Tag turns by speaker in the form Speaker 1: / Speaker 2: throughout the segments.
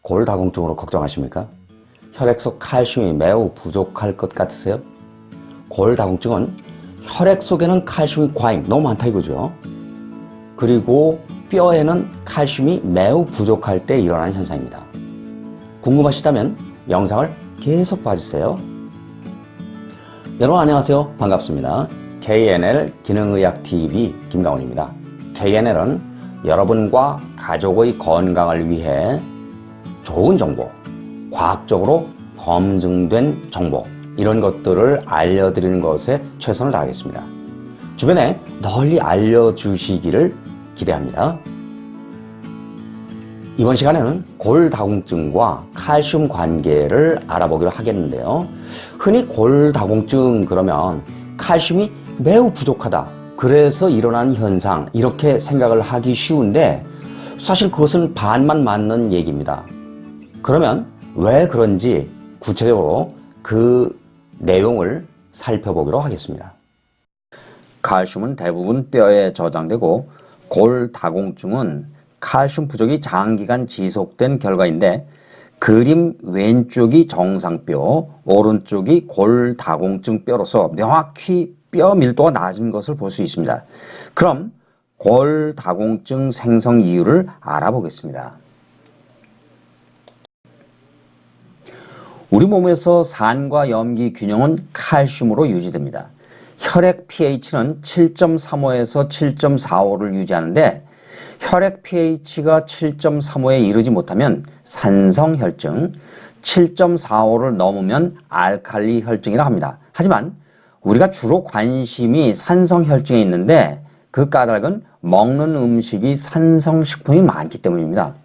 Speaker 1: 골다공증으로 걱정하십니까? 혈액 속 칼슘이 매우 부족할 것 같으세요? 골다공증은 혈액 속에는 칼슘이 과잉, 너무 많다 이거죠. 그리고 뼈에는 칼슘이 매우 부족할 때 일어나는 현상입니다. 궁금하시다면 영상을 계속 봐주세요. 여러분 안녕하세요. 반갑습니다. KNL 기능의학TV 김강훈입니다. KNL은 여러분과 가족의 건강을 위해 좋은 정보, 과학적으로 검증된 정보, 이런 것들을 알려드리는 것에 최선을 다하겠습니다. 주변에 널리 알려주시기를 기대합니다. 이번 시간에는 골다공증과 칼슘 관계를 알아보기로 하겠는데요. 흔히 골다공증 그러면 칼슘이 매우 부족하다, 그래서 일어나는 현상, 이렇게 생각을 하기 쉬운데 사실 그것은 반만 맞는 얘기입니다. 그러면 왜 그런지 구체적으로 그 내용을 살펴보기로 하겠습니다. 칼슘은 대부분 뼈에 저장되고 골다공증은 칼슘 부족이 장기간 지속된 결과인데, 그림 왼쪽이 정상뼈, 오른쪽이 골다공증 뼈로서 명확히 뼈 밀도가 낮은 것을 볼 수 있습니다. 그럼 골다공증 생성 이유를 알아보겠습니다. 우리 몸에서 산과 염기 균형은 칼슘으로 유지됩니다. 혈액 pH는 7.35에서 7.45를 유지하는데, 혈액 pH가 7.35에 이르지 못하면 산성혈증, 7.45를 넘으면 알칼리 혈증이라 합니다. 하지만 우리가 주로 관심이 산성혈증에 있는데, 그 까닭은 먹는 음식이 산성식품이 많기 때문입니다.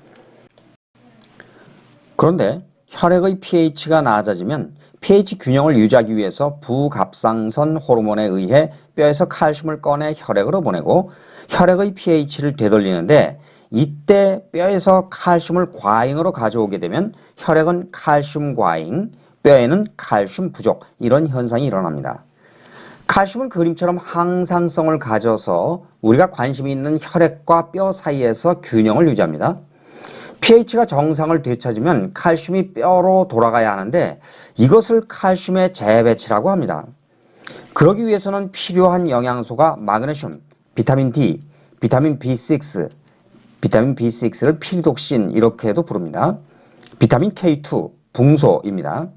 Speaker 1: 그런데 혈액의 pH가 낮아지면 pH 균형을 유지하기 위해서 부갑상선 호르몬에 의해 뼈에서 칼슘을 꺼내 혈액으로 보내고 혈액의 pH를 되돌리는데, 이때 뼈에서 칼슘을 과잉으로 가져오게 되면 혈액은 칼슘 과잉, 뼈에는 칼슘 부족, 이런 현상이 일어납니다. 칼슘은 그림처럼 항상성을 가져서 우리가 관심이 있는 혈액과 뼈 사이에서 균형을 유지합니다. pH가 정상을 되찾으면 칼슘이 뼈로 돌아가야 하는데, 이것을 칼슘의 재배치라고 합니다. 그러기 위해서는 필요한 영양소가 마그네슘, 비타민 D, 비타민 B6, 비타민 B6를 피리독신 이렇게도 부릅니다. 비타민 K2, 붕소입니다.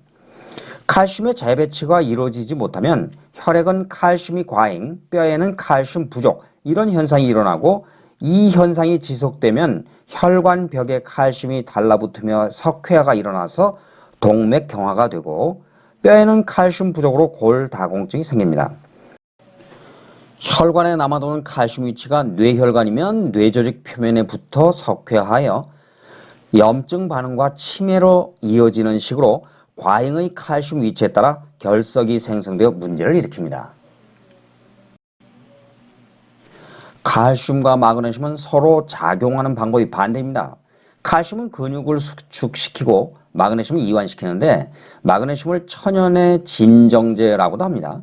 Speaker 1: 칼슘의 재배치가 이루어지지 못하면 혈액은 칼슘이 과잉, 뼈에는 칼슘 부족, 이런 현상이 일어나고, 이 현상이 지속되면 혈관벽에 칼슘이 달라붙으며 석회화가 일어나서 동맥경화가 되고, 뼈에는 칼슘 부족으로 골다공증이 생깁니다. 혈관에 남아도는 칼슘 위치가 뇌혈관이면 뇌조직 표면에 붙어 석회하여 염증 반응과 치매로 이어지는 식으로 과잉의 칼슘 위치에 따라 결석이 생성되어 문제를 일으킵니다. 칼슘과 마그네슘은 서로 작용하는 방법이 반대입니다. 칼슘은 근육을 수축시키고 마그네슘을 이완시키는데, 마그네슘을 천연의 진정제라고도 합니다.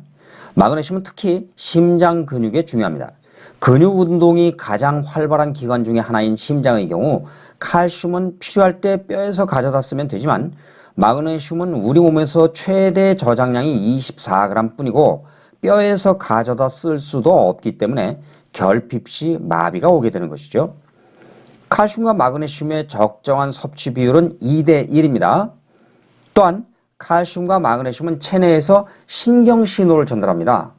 Speaker 1: 마그네슘은 특히 심장 근육에 중요합니다. 근육 운동이 가장 활발한 기관 중에 하나인 심장의 경우 칼슘은 필요할 때 뼈에서 가져다 쓰면 되지만, 마그네슘은 우리 몸에서 최대 저장량이 24g 뿐이고 뼈에서 가져다 쓸 수도 없기 때문에 결핍 시 마비가 오게 되는 것이죠. 칼슘과 마그네슘의 적정한 섭취 비율은 2:1입니다. 또한 칼슘과 마그네슘은 체내에서 신경신호를 전달합니다.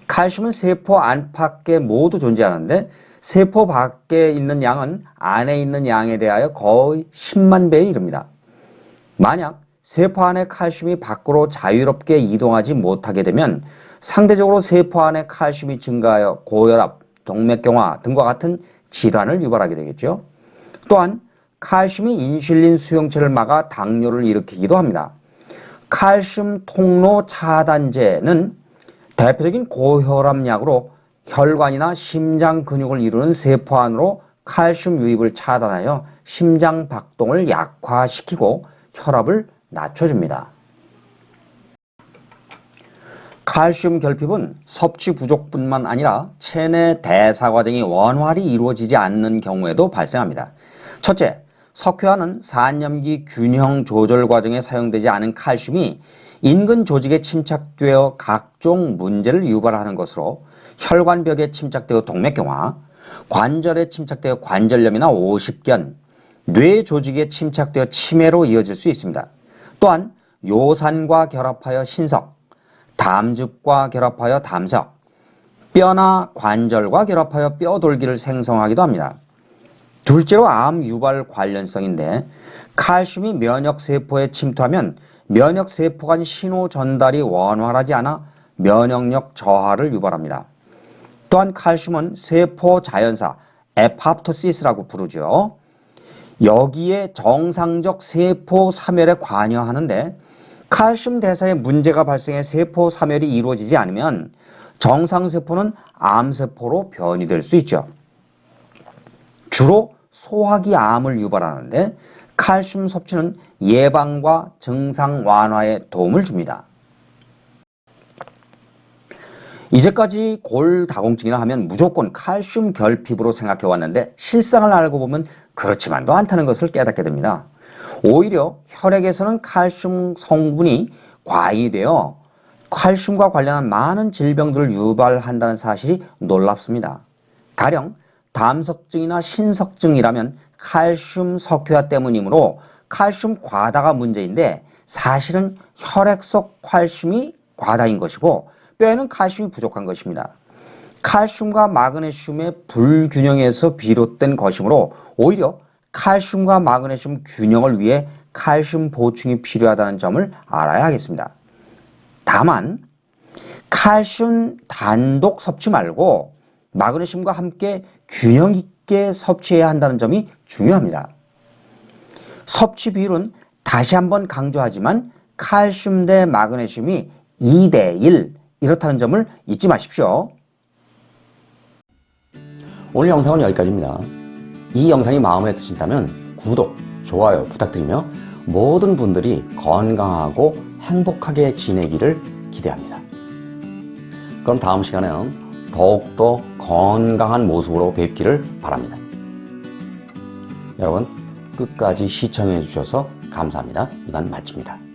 Speaker 1: 칼슘은 세포 안팎에 모두 존재하는데, 세포 밖에 있는 양은 안에 있는 양에 대하여 거의 10만 배에 이릅니다. 만약 세포 안에 칼슘이 밖으로 자유롭게 이동하지 못하게 되면 상대적으로 세포 안에 칼슘이 증가하여 고혈압, 동맥경화 등과 같은 질환을 유발하게 되겠죠. 또한 칼슘이 인슐린 수용체를 막아 당뇨를 일으키기도 합니다. 칼슘 통로 차단제는 대표적인 고혈압약으로 혈관이나 심장 근육을 이루는 세포 안으로 칼슘 유입을 차단하여 심장 박동을 약화시키고 혈압을 낮춰줍니다. 칼슘 결핍은 섭취 부족뿐만 아니라 체내 대사 과정이 원활히 이루어지지 않는 경우에도 발생합니다. 첫째, 석회화는 산염기 균형 조절 과정에 사용되지 않은 칼슘이 인근 조직에 침착되어 각종 문제를 유발하는 것으로 혈관벽에 침착되어 동맥경화, 관절에 침착되어 관절염이나 오십견, 뇌 조직에 침착되어 치매로 이어질 수 있습니다. 또한 요산과 결합하여 신석, 담즙과 결합하여 담석, 뼈나 관절과 결합하여 뼈돌기를 생성하기도 합니다. 둘째로 암 유발 관련성인데 칼슘이 면역세포에 침투하면 면역세포 간 신호 전달이 원활하지 않아 면역력 저하를 유발합니다. 또한 칼슘은 세포 자연사 에파프토시스라고 부르죠. 여기에 정상적 세포 사멸에 관여하는데 칼슘 대사에 문제가 발생해 세포 사멸이 이루어지지 않으면 정상세포는 암세포로 변이될 수 있죠. 주로 소화기 암을 유발하는데 칼슘 섭취는 예방과 증상 완화에 도움을 줍니다. 이제까지 골다공증이나 하면 무조건 칼슘 결핍으로 생각해 왔는데 실상을 알고 보면 그렇지만도 않다는 것을 깨닫게 됩니다. 오히려 혈액에서는 칼슘 성분이 과잉이 되어 칼슘과 관련한 많은 질병들을 유발한다는 사실이 놀랍습니다. 가령 담석증이나 신석증이라면 칼슘 석회화 때문이므로 칼슘 과다가 문제인데 사실은 혈액 속 칼슘이 과다인 것이고 뼈에는 칼슘이 부족한 것입니다. 칼슘과 마그네슘의 불균형에서 비롯된 것이므로 오히려 칼슘과 마그네슘 균형을 위해 칼슘 보충이 필요하다는 점을 알아야 하겠습니다. 다만 칼슘 단독 섭취 말고 마그네슘과 함께 균형 있게 섭취해야 한다는 점이 중요합니다. 섭취 비율은 다시 한번 강조하지만 칼슘 대 마그네슘이 2대 1 이렇다는 점을 잊지 마십시오.
Speaker 2: 오늘 영상은 여기까지입니다. 이 영상이 마음에 드신다면 구독, 좋아요 부탁드리며 모든 분들이 건강하고 행복하게 지내기를 기대합니다. 그럼 다음 시간에는 더욱더 건강한 모습으로 뵙기를 바랍니다. 여러분 끝까지 시청해 주셔서 감사합니다. 이만 마칩니다.